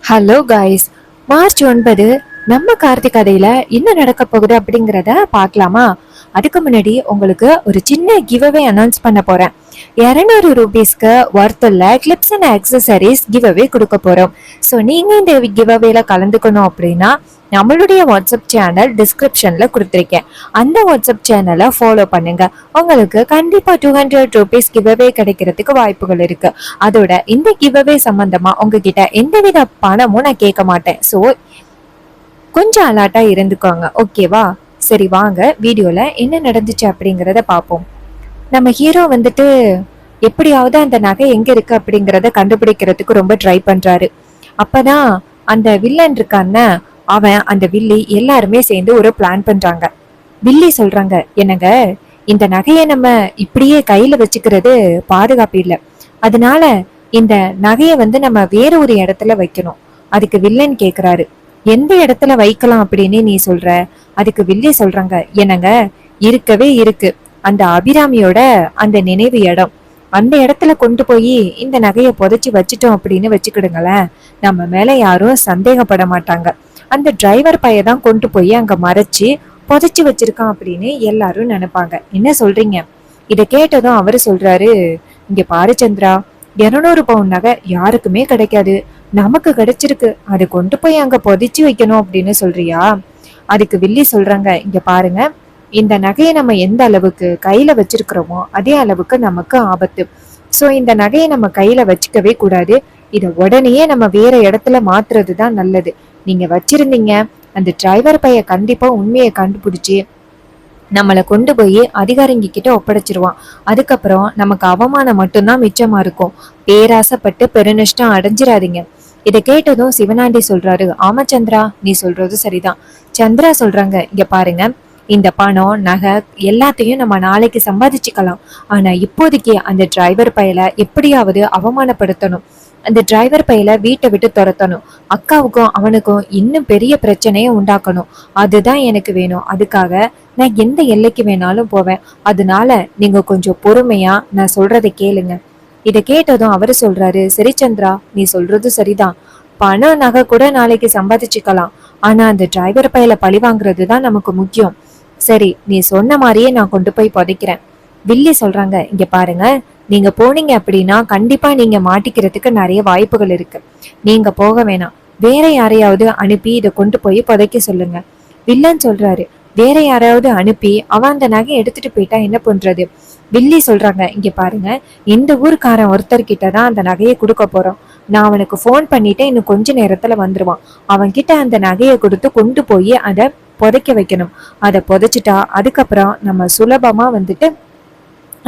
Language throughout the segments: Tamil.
Hello guys. மார்ச் 9 நம்ம கார்த்திக் கதையில என்ன நடக்க போகுது அப்படிங்கிறத பார்க்கலாமா? அதுக்கு முன்னாடி உங்களுக்கு ஒரு சின்ன கிவ்அவே அனௌன்ஸ் பண்ண போறேன். 200 ரூபீஸ்க்கு ஒர்த்துள்ள கிளிப்ஸ் அண்ட் ஆக்சசரிஸ் கிவ்அவே கொடுக்க போறோம். ஸோ நீங்க இந்த கிவ்அவேல கலந்துக்கணும் அப்படின்னா நம்மளுடைய வாட்ஸ்அப் சேனல் டிஸ்கிரிப்ஷன்ல கொடுத்துருக்கேன். அந்த வாட்ஸ்அப் சேனலை ஃபாலோ பண்ணுங்க. உங்களுக்கு கண்டிப்பா 200 ரூபீஸ் கிவ்அவே கிடைக்கிறதுக்கு வாய்ப்புகள் இருக்கு. அதோட இந்த கிவ்அவே சம்பந்தமா உங்ககிட்ட எந்தவித பணமும் நான் கேட்க மாட்டேன். ஸோ கொஞ்சம் அலர்ட்டா இருந்துக்கோங்க, ஓகேவா? சரி, வாங்க வீடியோல என்ன நடந்துச்சு அப்படிங்கிறத பார்ப்போம். நம்ம ஹீரோ வந்துட்டு எப்படியாவது அந்த நகை எங்க இருக்கு அப்படிங்கிறத கண்டுபிடிக்கிறதுக்கு ரொம்ப ட்ரை பண்றாரு. அப்பதான் அந்த வில்லன் இருக்கான, அவன் அந்த வில்லி எல்லாருமே சேர்ந்து ஒரு பிளான் பண்றாங்க. வில்லி சொல்றாங்க, என்னங்க, இந்த நகையை நம்ம இப்படியே கையில வச்சுக்கிறது பாதுகாப்பு இல்லை. அதனால இந்த நகையை வந்து நம்ம வேற ஒரு இடத்துல வைக்கணும். அதுக்கு வில்லன் கேக்குறாரு, எந்த இடத்துல வைக்கலாம் அப்படின்னு நீ சொல்ற? அதுக்கு வில்லி சொல்றாங்க, என்னங்க, இருக்கவே இருக்கு, அந்த அபிராமியோட அந்த நினைவு இடம், அந்த இடத்துல கொண்டு போய் இந்த நகையை புதைச்சி வச்சுட்டோம் அப்படின்னு வச்சுக்கிடுங்களேன், நம்ம மேல யாரும் சந்தேகப்பட மாட்டாங்க. அந்த டிரைவர் பையதான் கொண்டு போய் அங்க மறைச்சு புதைச்சி வச்சிருக்கான் அப்படின்னு எல்லாரும் நினைப்பாங்க. என்ன சொல்றீங்க? இதை கேட்டதும் அவரு சொல்றாரு, இங்க பாரு சந்திரா, 200 பவுன் நகை யாருக்குமே கிடைக்காது, நமக்கு கிடைச்சிருக்கு, அதை கொண்டு போய் அங்க புதைச்சு வைக்கணும் அப்படின்னு சொல்றியா? அதுக்கு வில்லி சொல்றாங்க, இங்க பாருங்க, இந்த நகையை நம்ம எந்த அளவுக்கு கையில வச்சிருக்கிறோமோ அதே அளவுக்கு நமக்கு ஆபத்து. சோ இந்த நகையை நம்ம கையில வச்சுக்கவே கூடாது. இத உடனேயே நம்ம வேற இடத்துல மாத்துறது தான் நல்லது. நீங்க வச்சிருந்தீங்க, அந்த டிரைவர் பைய கண்டிப்பா உண்மையை கண்டுபிடிச்சு நம்மளை கொண்டு போய் அதிகாரிங்க கிட்ட ஒப்படைச்சிருவான். அதுக்கப்புறம் நமக்கு அவமானம் மட்டும்தான் மிச்சமா இருக்கும். பேராசைப்பட்டு பெருநஷ்டம் அடைஞ்சிடாதீங்க. இதை கேட்டதும் சிவனாண்டி சொல்றாரு, ஆமா சந்திரா, நீ சொல்றது சரிதான். சந்திரா சொல்றாங்க, இங்க பாருங்க, இந்த பணம் நகை எல்லாத்தையும் நம்ம நாளைக்கு சம்பாதிச்சுக்கலாம். ஆனா இப்போதைக்கு அந்த டிரைவர் பயல எப்படியாவது அவமானப்படுத்தணும். அந்த டிரைவர் பையில வீட்டை விட்டு துரத்தணும். அக்காவுக்கும் அவனுக்கும் இன்னும் பெரிய பிரச்சனையை உண்டாக்கணும். அதுதான் எனக்கு வேணும். அதுக்காக நான் எந்த எல்லைக்கு வேணாலும் போவேன். அதனால நீங்க கொஞ்சம் பொறுமையா நான் சொல்றதை கேளுங்க. இதை கேட்டதும் அவரு சொல்றாரு, சரி சந்திரா, நீ சொல்றது சரிதான். பணம் நகை கூட நாளைக்கு சம்பாதிச்சுக்கலாம். ஆனா அந்த டிரைவர் பையில பழி வாங்குறது தான் நமக்கு முக்கியம். சரி, நீ சொன்ன மாதிரியே நான் கொண்டு போய் புதைக்கிறேன். வில்லி சொல்றாங்க, இங்க பாருங்க, நீங்க போனீங்க அப்படின்னா கண்டிப்பா நீங்க மாட்டிக்கிறதுக்கு நிறைய வாய்ப்புகள் இருக்கு. நீங்க போக வேணாம், வேற யாரையாவது அனுப்பி இதை கொண்டு போய் புதைக்க சொல்லுங்க. வில்லன் சொல்றாரு, வேற யாராவது அனுப்பி அவன் அந்த நகை எடுத்துட்டு போயிட்டா என்ன பண்றது? வில்லி சொல்றாங்க, இங்க பாருங்க, இந்த ஊருக்காரன் ஒருத்தர்கிட்ட தான் அந்த நகையை கொடுக்க போறோம். நான் அவனுக்கு போன் பண்ணிட்டு இன்னும் கொஞ்ச நேரத்துல வந்துருவான். அவன் கிட்ட அந்த நகையை கொடுத்து கொண்டு போய் அதை புதைக்க வைக்கணும். அதை புதைச்சிட்டா அதுக்கப்புறம் நம்ம சுலபமா வந்துட்டு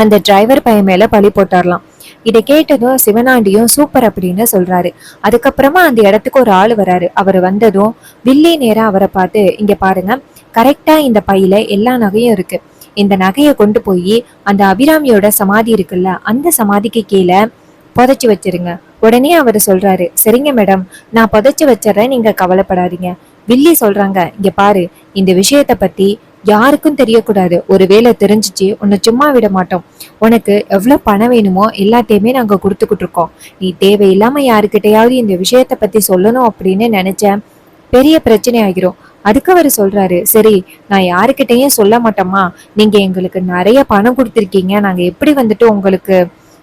அந்த டிரைவர் பையன் மேல பழி போட்டாரலாம். இதை கேட்டதும் சிவனாண்டியும் சூப்பர் அப்படின்னு சொல்றாரு. அதுக்கப்புறமா அந்த இடத்துக்கு ஒரு ஆள் வராரு. அவர் வந்ததும் வில்லி நேரா அவரை பார்த்து, இங்க பாருங்க, கரெக்டா இந்த பையில எல்லா நகையும் இருக்கு. இந்த நகையை கொண்டு போய் அந்த அபிராமியோட சமாதி இருக்குல்ல, அந்த சமாதிக்கு கீழே புதைச்சு வச்சிருங்க. உடனே அவர் சொல்றாரு, சரிங்க மேடம், நான் புதைச்சு வச்சிடறேன், நீங்க கவலைப்படாதீங்க. வில்லி சொல்றாங்க, இங்க பாரு, இந்த விஷயத்த பத்தி யாருக்கும் தெரியக்கூடாது. ஒருவேளை தெரிஞ்சிச்சு உன்னை சும்மா விட மாட்டோம். உனக்கு எவ்வளவு பணம் வேணுமோ எல்லாத்தையுமே நாங்க கொடுத்துக்கிட்டு இருக்கோம். நீ தேவையில்லாம யாருக்கிட்டையாவது இந்த விஷயத்த பத்தி சொல்லணும் அப்படின்னு நினைச்ச பெரிய பிரச்சனை ஆகிரும். அதுக்கு அவர் சொல்றாரு, சரி, நான் யாருக்கிட்டையும் சொல்ல மாட்டோமா, நீங்க எங்களுக்கு நிறைய பணம் கொடுத்துருக்கீங்க, நாங்க எப்படி வந்துட்டு உங்களுக்கு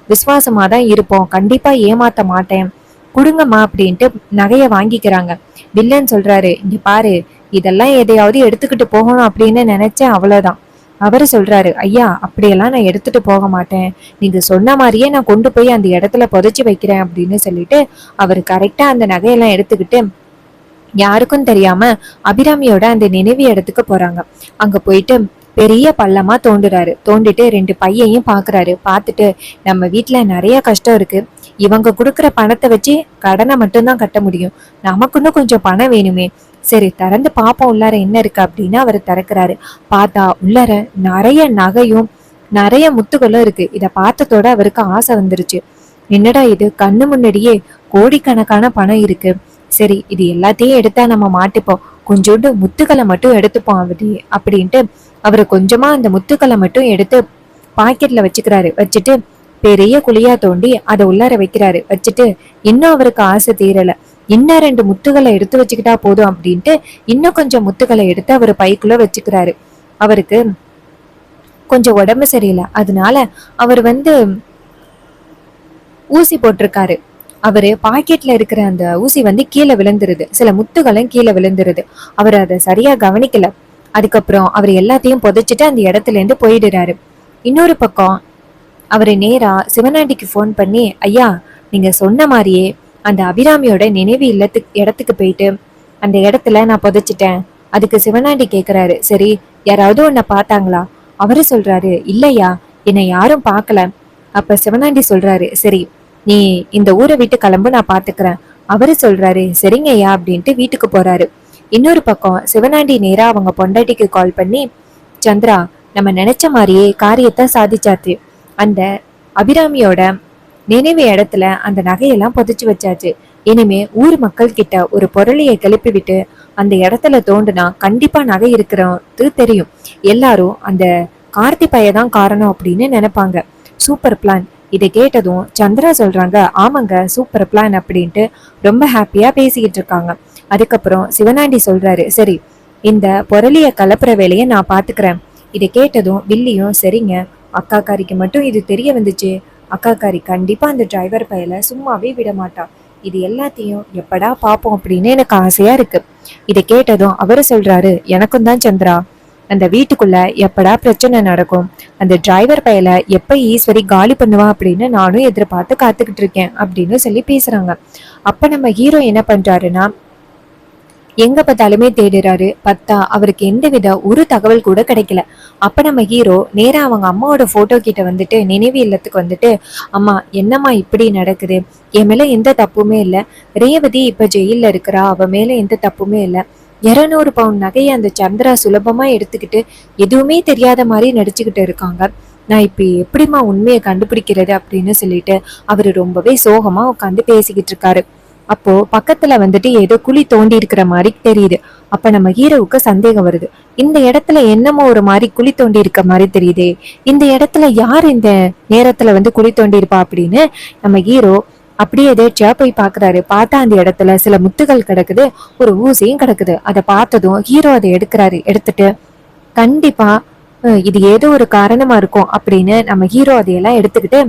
விசுவாசமா தான் இருப்போம், கண்டிப்பா ஏமாத்த மாட்டேன், கொடுங்கம்மா அப்படின்ட்டு நகைய வாங்கிக்கிறாங்க. வில்லன் சொல்றாரு, இங்க பாரு, இதெல்லாம் எதையாவது எடுத்துக்கிட்டு போகணும் அப்படின்னு நினைச்சேன், அவ்வளவுதான். அவரு சொல்றாரு, ஐயா, அப்படியெல்லாம் நான் எடுத்துட்டு போக மாட்டேன், நீங்க சொன்ன மாதிரியே நான் கொண்டு போய் அந்த இடத்துல புதைச்சி வைக்கிறேன் அப்படின்னு சொல்லிட்டு அவரு கரெக்டா அந்த நகையெல்லாம் எடுத்துக்கிட்டு யாருக்கும் தெரியாம அபிராமியோட அந்த நினைவு இடத்துக்கு போறாங்க. அங்க போயிட்டு பெரிய பள்ளமா தோண்டுறாரு. தோண்டிட்டு 2 பையையும் பாக்குறாரு. பார்த்துட்டு, நம்ம வீட்டுல நிறைய கஷ்டம் இருக்கு, இவங்க கொடுக்குற பணத்தை வச்சு கடனை மட்டும்தான் கட்ட முடியும், நமக்குன்னு கொஞ்சம் பணம் வேணுமே. சரி, திறந்து பாப்போம் உள்ளார என்ன இருக்கு அப்படின்னு அவர் திறக்கிறாரு. பார்த்தா உள்ளார நிறைய நகையும் நிறைய முத்துகளும் இருக்கு. இத பார்த்ததோட அவருக்கு ஆசை வந்துருச்சு. என்னடா இது, கண்ணு முன்னாடியே கோடிக்கணக்கான பணம் இருக்கு. சரி, இது எல்லாத்தையும் எடுத்தா நம்ம மாட்டிப்போம், கொஞ்சோண்டு முத்துக்களை மட்டும் எடுத்துப்போம் அப்படி அப்படின்ட்டு அவரு கொஞ்சமா அந்த முத்துக்களை மட்டும் எடுத்து பாக்கெட்ல வச்சுக்கிறாரு. வச்சுட்டு பெரிய குழியா தோண்டி அதை உள்ளார வைக்கிறாரு. வச்சுட்டு இன்னும் அவருக்கு ஆசை தீரல. இன்னும் 2 முத்துகளை எடுத்து வச்சுக்கிட்டா போதும் அப்படின்ட்டு இன்னும் கொஞ்சம் முத்துகளை எடுத்து அவர் பைக்குள்ள வச்சுக்கிறாரு. அவருக்கு கொஞ்சம் உடம்பு சரியில்லை, அதனால அவர் ஊசி போட்டிருக்காரு. அவரு பாக்கெட்ல இருக்கிற அந்த ஊசி கீழே விழுந்துருது, சில முத்துகளும் கீழே விழுந்துருது. அவர் அதை சரியா கவனிக்கல. அதுக்கப்புறம் அவர் எல்லாத்தையும் புதைச்சிட்டு அந்த இடத்துல இருந்து போயிடுறாரு. இன்னொரு பக்கம் அவரு நேரா சிவனாண்டிக்கு ஃபோன் பண்ணி, ஐயா நீங்க சொன்ன மாதிரியே அந்த அபிராமியோட நினைவு இடத்துக்கு போயிட்டு அந்த இடத்துல நான் புதைச்சிட்டேன். அதுக்கு சிவனாண்டி கேக்குறாரு, சரி யாராவது உன்னை பார்த்தாங்களா? அவரு சொல்றாரு, இல்லையா, என்னை யாரும் பார்க்கல. அப்ப சிவனாண்டி சொல்றாரு, சரி நீ இந்த ஊரை விட்டு கிளம்பு, நான் பாத்துக்கிறேன். அவரு சொல்றாரு, சரிங்கய்யா அப்படின்ட்டு வீட்டுக்கு போறாரு. இன்னொரு பக்கம் சிவனாண்டி நேரா அவங்க பொண்டாட்டிக்கு கால் பண்ணி, சந்திரா நம்ம நினைச்ச மாதிரியே காரியத்தை சாதிச்சாச்சு. அந்த அபிராமியோட நினைவு இடத்துல அந்த நகையெல்லாம் புதைச்சு வச்சாச்சு. இனிமே ஊர் மக்கள் கிட்ட ஒரு பொருளையை கிளப்பி விட்டு அந்த இடத்துல தோண்டுனா கண்டிப்பா நகை இருக்கிறது தெரியும். எல்லாரும் அந்த கார்த்தி பையதான் காரணம் அப்படின்னு நினைப்பாங்க. Super plan. இதை கேட்டதும் சந்திரா சொல்றாங்க, ஆமாங்க சூப்பர் பிளான் அப்படின்ட்டு ரொம்ப ஹாப்பியா பேசிக்கிட்டு இருக்காங்க. அதுக்கப்புறம் சிவனாண்டி சொல்றாரு, சரி இந்த பொருளிய கலப்புற வேலையை நான் பாத்துக்கிறேன். இதை கேட்டதும் வில்லியும், சரிங்க அக்காக்காரிக்கு மட்டும் இது தெரிய வந்துச்சு, அக்காக்காரி கண்டிப்பா அந்த டிரைவர் பையல சும்மாவே விட மாட்டா. இது எல்லாத்தையும் எப்படா பாப்போம் அப்படின்னு எனக்கு ஆசையா இருக்கு. இதை கேட்டதும் அவரு சொல்றாரு, எனக்கும் தான் சந்திரா. அந்த வீட்டுக்குள்ள எப்படா பிரச்சனை நடக்கும், அந்த டிரைவர் பையல எப்ப ஈஸ்வரி காலி பண்ணுவா அப்படின்னு நானும் எதிர்பார்த்து காத்துக்கிட்டு இருக்கேன் அப்படின்னு சொல்லி பேசுறாங்க. அப்ப நம்ம ஹீரோ என்ன பண்றாருன்னா, எங்க பார்த்தாலுமே தேடுறாரு. பத்தா அவருக்கு எந்தவித ஒரு தகவல் கூட கிடைக்கல. அப்ப நம்ம ஹீரோ நேரா அவங்க அம்மாவோட போட்டோ கிட்ட நினைவு இல்லத்துக்கு அம்மா என்னம்மா இப்படி நடக்குது, என் மேல எந்த தப்புமே இல்லை. ரேவதி இப்ப ஜெயில இருக்கிறா, அவ மேல எந்த தப்புமே இல்லை. 200 பவுன் நகையை அந்த சந்திரா சுலபமா எடுத்துக்கிட்டு எதுவுமே தெரியாத மாதிரி நடிச்சுக்கிட்டு இருக்காங்க. நான் இப்ப எப்படிமா உண்மையை கண்டுபிடிக்கிறது அப்படின்னு சொல்லிட்டு அவரு ரொம்பவே சோகமா உட்காந்து பேசிக்கிட்டு இருக்காரு. அப்போ பக்கத்துல ஏதோ குழி தோண்டி இருக்கிற மாதிரி தெரியுது. அப்ப நம்ம ஹீரோவுக்கு சந்தேகம் வருது. இந்த இடத்துல என்னமோ ஒரு மாதிரி குழி தோண்டி இருக்க மாதிரி தெரியுதே, இந்த இடத்துல யார் இந்த நேரத்துல குழி தோண்டி இருப்பா அப்படின்னு நம்ம ஹீரோ அப்படியே எதேச்சியா போய் பாக்குறாரு. பார்த்தா அந்த இடத்துல சில முத்துகள் கிடக்குது, ஒரு ஊசியும் கிடக்குது. அதை பார்த்ததும் ஹீரோ அதை எடுக்கிறாரு. எடுத்துட்டு கண்டிப்பா இது ஏதோ ஒரு காரணமா இருக்கும் அப்படின்னு நம்ம ஹீரோ அதையெல்லாம் எடுத்துக்கிட்டு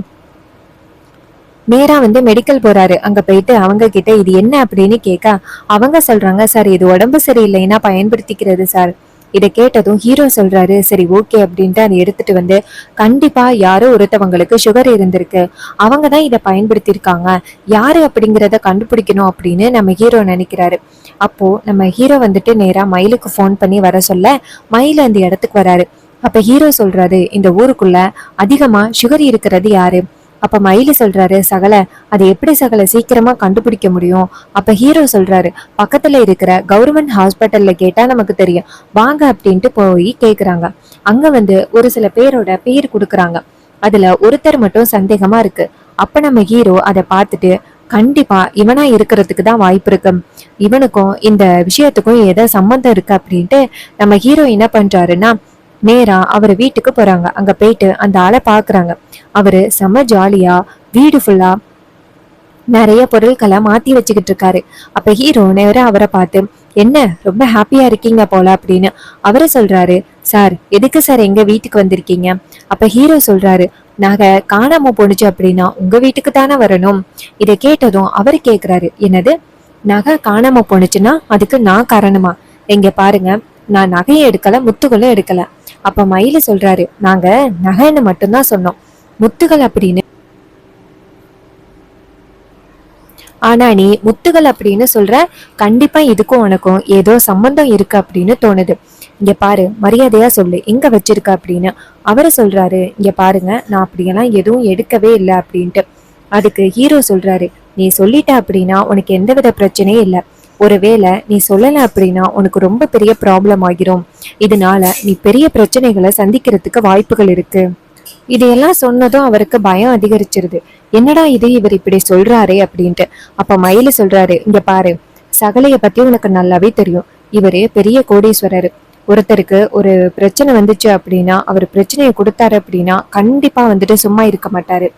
நேரா மெடிக்கல் போறாரு. அங்க போயிட்டு அவங்க கிட்ட இது என்ன அப்படின்னு கேட்க அவங்க சொல்றாங்க, சார் இது உடம்பு சரியில்லைன்னா பயன்படுத்திக்கிறது சார். இதை கேட்டதும் ஹீரோ சொல்றாரு, சரி ஓகே அப்படின்ட்டு அதை எடுத்துட்டு கண்டிப்பா யாரோ ஒருத்தவங்களுக்கு சுகர் இருந்திருக்கு, அவங்கதான் இதை பயன்படுத்தியிருக்காங்க, யாரு அப்படிங்கிறத கண்டுபிடிக்கணும் அப்படின்னு நம்ம ஹீரோ நினைக்கிறாரு. அப்போ நம்ம ஹீரோ நேரா மயிலுக்கு ஃபோன் பண்ணி வர சொல்ல மயில் அந்த இடத்துக்கு வராரு. அப்ப ஹீரோ சொல்றாரு, இந்த ஊருக்குள்ள அதிகமா சுகர் இருக்கிறது யாரு? அப்ப மயிலு சொல்றாரு, சகல அதை எப்படி சகல சீக்கிரமா கண்டுபிடிக்க முடியும்? அப்ப ஹீரோ சொல்றாரு, பக்கத்துல இருக்கிற கவர்மெண்ட் ஹாஸ்பிட்டல்ல கேட்டா நமக்கு தெரியும், வாங்க அப்படின்ட்டு போய் கேக்குறாங்க. அங்க ஒரு சில பேரோட பேர் கொடுக்குறாங்க. அதுல ஒருத்தர் மட்டும் சந்தேகமா இருக்கு. அப்ப நம்ம ஹீரோ அதை பார்த்துட்டு கண்டிப்பா இவனா இருக்கிறதுக்கு தான் வாய்ப்பு இருக்கு, இவனுக்கும் இந்த விஷயத்துக்கும் ஏதோ சம்பந்தம் இருக்கு அப்படின்ட்டு நம்ம ஹீரோ என்ன பண்றாருன்னா நேரா அவர் வீட்டுக்கு போறாங்க. அங்க போயிட்டு அந்த ஆளை பாக்குறாங்க. அவரு செம ஜாலியா வீடு ஃபுல்லா நிறைய பொருட்களை மாத்தி வச்சுக்கிட்டு இருக்காரு. அப்ப ஹீரோ நேரா அவரை பார்த்து, என்ன ரொம்ப ஹாப்பியா இருக்கீங்க போல அப்படின்னு அவரு சொல்றாரு, சார் எதுக்கு சார் எங்க வீட்டுக்கு வந்திருக்கீங்க? அப்ப ஹீரோ சொல்றாரு, நகை காணாம போனுச்சு அப்படின்னா உங்க வீட்டுக்கு தானே வரணும். இதை கேட்டதும் அவரு கேக்குறாரு, என்னது நகை காணாம போனுச்சுன்னா அதுக்கு நான் காரணமா? எங்க பாருங்க, நான் நகையை எடுக்கல, முத்துகளும் எடுக்கல. அப்ப மயில சொல்றாரு, நாங்க நகைன்னு மட்டும்தான் சொன்னோம், முத்துகள் அப்படின்னு ஆனா நீ முத்துகள் அப்படின்னு சொல்ற, கண்டிப்பா இதுக்கும் உனக்கும் ஏதோ சம்பந்தம் இருக்கு அப்படின்னு தோணுது. இங்க பாரு, மரியாதையா சொல்லு எங்க வச்சிருக்க அப்படின்னு அவரு சொல்றாரு. இங்க பாருங்க, நான் அப்படியெல்லாம் எதுவும் எடுக்கவே இல்லை அப்படின்ட்டு. அதுக்கு ஹீரோ சொல்றாரு, நீ சொல்லிட்ட அப்படின்னா உனக்கு எந்தவித பிரச்சனையும் இல்லை, ஒருவேளை நீ சொல்லல அப்படின்னா உனக்கு ரொம்ப பெரிய ப்ராப்ளம் ஆகிரும், இதனால நீ பெரிய பிரச்சனைகளை சந்திக்கிறதுக்கு வாய்ப்புகள் இருக்கு. இதையெல்லாம் சொன்னதும் அவருக்கு பயம் அதிகரிச்சிருது. என்னடா இது இவர் இப்படி சொல்றாரே அப்படின்ட்டு. அப்ப மயிலு சொல்றாரு, இங்க பாரு, சகலைய பத்தி உனக்கு நல்லாவே தெரியும், இவரு பெரிய கோடீஸ்வரர். ஒருத்தருக்கு ஒரு பிரச்சனை வந்துச்சு அப்படின்னா அவர் பிரச்சனையை கொடுத்தாரு அப்படின்னா கண்டிப்பா சும்மா இருக்க மாட்டாரு.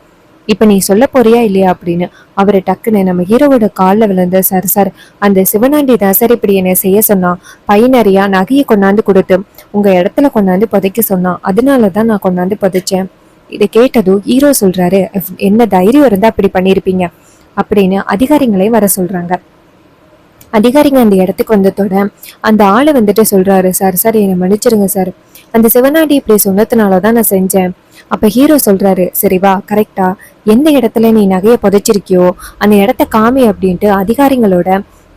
இப்ப நீ சொல்ல போறியா இல்லையா அப்படின்னு அவரு டக்குன்னு நம்ம ஹீரோவோட காலில் விழுந்து, சார் சார் அந்த சிவனாண்டி தான் சார் இப்படி என்னை செய்ய சொன்னான். பை நிறையா நகையை கொண்டாந்து கொடுத்து உங்க இடத்துல கொண்டாந்து புதைக்க சொன்னான். அதனாலதான் நான் கொண்டாந்து புதைச்சேன். இதை கேட்டதும் ஹீரோ சொல்றாரு, என்ன தைரியம் இருந்தா அப்படி பண்ணிருப்பீங்க அப்படின்னு அதிகாரிகளையும் வர சொல்றாங்க. அதிகாரிங்க அந்த இடத்துக்கு வந்ததோட அந்த ஆளு வந்துட்டு சொல்றாரு, சார் சார் என்னை மன்னிச்சிருங்க சார், அந்த சிவனாண்டி இப்படி சொன்னதுனாலதான் நான் செஞ்சேன். அப்ப ஹீரோ சொல்றாரு, சரி வா, கரெக்டா எந்த இடத்துல நீ நகையை புதைச்சிருக்கியோ அந்த இடத்த காமி அப்படின்ட்டு அதிகாரிகளோட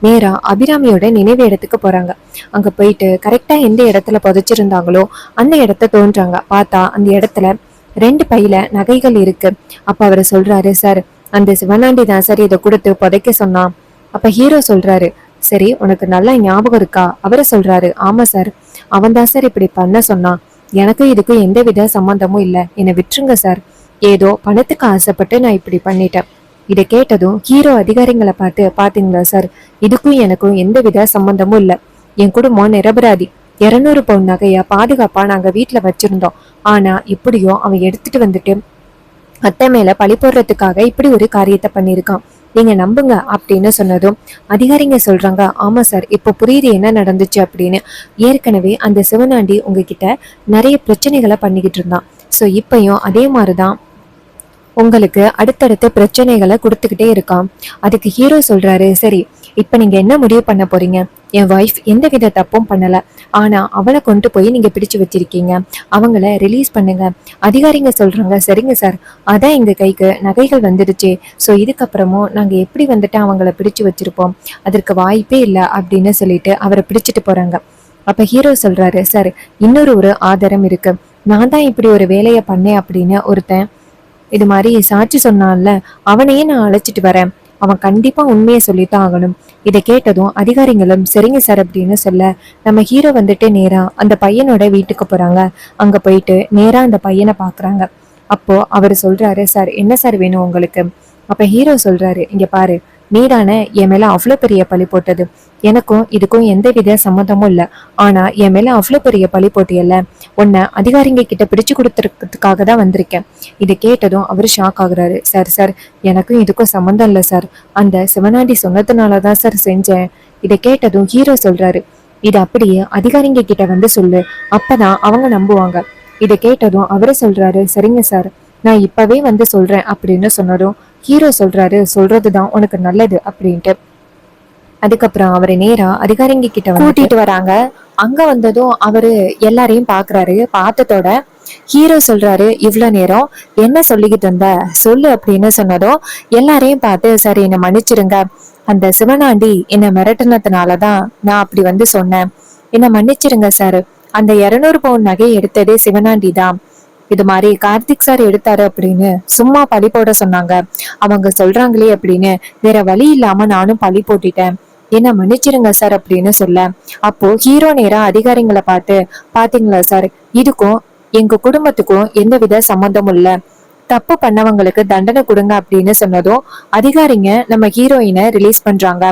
நேரா அபிராமியோட நினைவு இடத்துக்கு போறாங்க. அங்க போயிட்டு கரெக்டா எந்த இடத்துல புதைச்சிருந்தாங்களோ அந்த இடத்த தோன்றாங்க. பார்த்தா அந்த இடத்துல 2 பையில நகைகள் இருக்கு. அப்ப அவரு சொல்றாரு, சார் அந்த சிவனாண்டி தான் சார் இதை கொடுத்து புதைக்க சொன்னான். அப்ப ஹீரோ சொல்றாரு, சரி உனக்கு நல்லா ஞாபகம் இருக்கா? அவரை சொல்றாரு, ஆமா சார், அவன் தான் சார் இப்படி பண்ண சொன்னான். எனக்கும் இதுக்கும் எந்த வித சம்பந்தமும் இல்லை, என்னை விட்டுருங்க சார், ஏதோ பணத்துக்கு ஆசைப்பட்டு நான் இப்படி பண்ணிட்டேன். இதை கேட்டதும் ஹீரோ அதிகாரிகளை பார்த்து, பாத்தீங்களா சார், இதுக்கும் எனக்கும் எந்த வித சம்பந்தமும் இல்லை. என் குடும்பம் நிரபராதி. 200 பவுன் நகையா பாதுகாப்பா நாங்க வீட்டுல வச்சிருந்தோம். ஆனா இப்படியும் அவன் எடுத்துட்டு வந்துட்டு அத்தை மேல பழி போடுறதுக்காக இப்படி ஒரு காரியத்தை பண்ணியிருக்கான். நீங்க நம்புங்க அப்படின்னு சொன்னதும் அதிகாரிங்க சொல்றாங்க, ஆமா சார், இப்போ புரியுது என்ன நடந்துச்சு அப்படின்னு. ஏற்கனவே அந்த சிவனாண்டி உங்ககிட்ட நிறைய பிரச்சனைகளை பண்ணிக்கிட்டு இருந்தான். ஸோ இப்பயும் அதே மாதிரிதான் உங்களுக்கு அடுத்தடுத்த பிரச்சனைகளை கொடுத்துக்கிட்டே இருக்கான். அதுக்கு ஹீரோ சொல்றாரு, சரி இப்ப நீங்க என்ன முடிவு பண்ண போறீங்க? என் வைஃப் எந்த வித தப்பும் பண்ணல, ஆனா அவளை கொண்டு போய் நீங்க பிடிச்சு வச்சிருக்கீங்க, அவங்கள ரிலீஸ் பண்ணுங்க. அதிகாரிங்க சொல்றாங்க, சரிங்க சார், அதான் எங்க கைக்கு நகைகள் வந்துடுச்சு. ஸோ இதுக்கப்புறமும் நாங்க எப்படி வந்துட்டு அவங்கள பிடிச்சு வச்சிருப்போம், அதற்கு வாய்ப்பே இல்லை அப்படின்னு சொல்லிட்டு அவரை பிடிச்சிட்டு போறாங்க. அப்ப ஹீரோ சொல்றாரு, சார் இன்னொரு ஒரு ஆதாரம் இருக்கு, நான் தான் இப்படி ஒரு வேலையை பண்ணேன் அப்படின்னு ஒருத்தன் இது மாதிரி சாட்சி சொன்னான்ல, அவனையே நான் அழைச்சிட்டு வரேன், அவன் கண்டிப்பா உண்மையை சொல்லித்தான் ஆகணும். இதை கேட்டதும் அதிகாரிகளும் சரிங்க சார் அப்படின்னு சொல்ல நம்ம ஹீரோ வந்துட்டு நேரா அந்த பையனோட வீட்டுக்கு போறாங்க. அங்க போயிட்டு நேரா அந்த பையனை பாக்குறாங்க. அப்போ அவரு சொல்றாரு, சார் என்ன சார் வேணும் உங்களுக்கு? அப்ப ஹீரோ சொல்றாரு, இங்க பாரு, நீதானே என் மேல அவ்வளவு பெரிய பழி போட்டது, எனக்கும் இதுக்கும் எந்த வித சம்மந்தமும் இல்லை, ஆனா என் மேல அவ்வளவு பெரிய பழி போட்டியல்ல, உன்னை அதிகாரிங்க கிட்ட பிடிச்சு கொடுத்துருக்கிறதுக்காக தான் வந்திருக்கேன். இதை கேட்டதும் அவரு ஷாக் ஆகுறாரு. சார் சார் எனக்கும் இதுக்கும் சம்மந்தம் இல்லை சார், அந்த சிவனாண்டி சொன்னதுனாலதான் சார் செஞ்சேன். இதை கேட்டதும் ஹீரோ சொல்றாரு, இது அப்படியே அதிகாரிங்க கிட்ட வந்து சொல்லு, அப்பதான் அவங்க நம்புவாங்க. இதை கேட்டதும் அவரு சொல்றாரு, சரிங்க சார், நான் இப்பவே வந்து சொல்றேன் அப்படின்னு சொன்னதும் ஹீரோ சொல்றாரு, சொல்றதுதான் உனக்கு நல்லது அப்படின்ட்டு. அதுக்கப்புறம் அவரை நேரா அதிகாரிங்க கிட்ட கூட்டிட்டு வராங்க. அங்க வந்ததும் அவரு எல்லாரையும் பாக்குறாரு. பார்த்ததோட ஹீரோ சொல்றாரு, இவ்வளவு நேரம் என்ன சொல்லிக்கிட்டு இருந்த சொல்லு அப்படின்னு சொன்னதும் எல்லாரையும் பார்த்து, சரி என்னை மன்னிச்சிருங்க, அந்த சிவனாண்டி என்னை மிரட்டினதுனாலதான் நான் அப்படி வந்து சொன்னேன், என்னை மன்னிச்சிருங்க சார், அந்த 200 பவுன் நகையை எடுத்ததே சிவனாண்டி தான், இது மாதிரி கார்த்திக் சார் எடுத்தாரு அப்படின்னு சும்மா பழி போட சொன்னாங்க, அவங்க சொல்றாங்களே அப்படின்னு வேற வழி இல்லாம நானும் பழி போட்டுட்டேன், என்ன மன்னிச்சிருங்க சார் அப்படின்னு சொல்ல. அப்போ ஹீரோ நேரா அதிகாரிங்களை பார்த்து, பாத்தீங்களா சார், இதுக்கும் எங்க குடும்பத்துக்கும் எந்த வித சம்மந்தமும் இல்ல, தப்பு பண்ணவங்களுக்கு தண்டனை கொடுங்க அப்படின்னு சொன்னதும் அதிகாரிங்க நம்ம ஹீரோயினை ரிலீஸ் பண்றாங்க.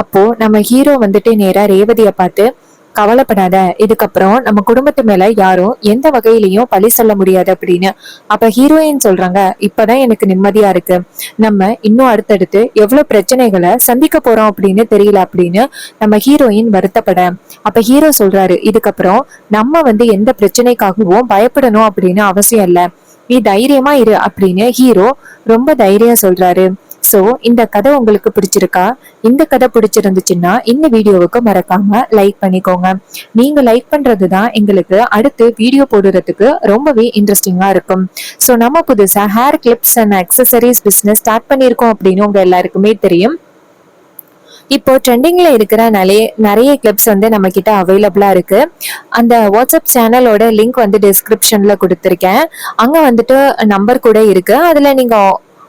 அப்போ நம்ம ஹீரோ வந்துட்டு நேரா ரேவதியை பார்த்து, கவலைப்படாத, இதுக்கப்புறம் நம்ம குடும்பத்து மேல யாரும் எந்த வகையிலையும் பழி சொல்ல முடியாது அப்படின்னு. அப்ப ஹீரோயின் சொல்றாங்க, இப்பதான் எனக்கு நிம்மதியா இருக்கு, நம்ம இன்னும் அடுத்தடுத்து எவ்வளவு பிரச்சனைகளை சந்திக்க போறோம் அப்படின்னு தெரியல அப்படின்னு நம்ம ஹீரோயின் வருத்தப்பட. அப்ப ஹீரோ சொல்றாரு, இதுக்கப்புறம் நம்ம வந்து எந்த பிரச்சனைக்காகவும் பயப்படணும் அப்படின்னு அவசியம் இல்லை, நீ தைரியமா இரு அப்படின்னு ஹீரோ ரொம்ப தைரியம் சொல்றாரு. சோ இந்த கதை உங்களுக்கு பிடிச்சிருக்கா? இந்த கதை பிடிச்சிருந்துச்சுன்னா இந்த வீடியோவுக்கு மறக்காம லைக் பண்ணிக்கோங்க. நீங்க லைக் பண்றதுதான் எங்களுக்கு அடுத்து வீடியோ போடுறதுக்கு ரொம்பவே இன்ட்ரெஸ்டிங்கா இருக்கும். சோ நம்ம புதுசா hair clips and accessories business start பண்ணிருக்கோம் அப்படின்னு உங்க எல்லாருக்குமே தெரியும். இப்போ ட்ரெண்டிங்ல இருக்கிற நிறைய கிளிப்ஸ் வந்து நம்ம கிட்ட அவைலபிளா இருக்கு. அந்த வாட்ஸ்அப் சேனலோட லிங்க் வந்து டிஸ்கிரிப்ஷன்ல கொடுத்துருக்கேன். அங்க வந்துட்டு நம்பர் கூட இருக்கு, அதுல நீங்க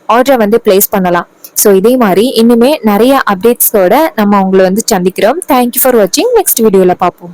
ஆர்டரை வந்து பிளேஸ் பண்ணலாம். ஸோ இதே மாதிரி இனிமே நிறைய அப்டேட்ஸோட நம்ம உங்களை வந்து சந்திக்கிறோம். தேங்க்யூ ஃபார் வாட்சிங். நெக்ஸ்ட் வீடியோல பார்ப்போம்.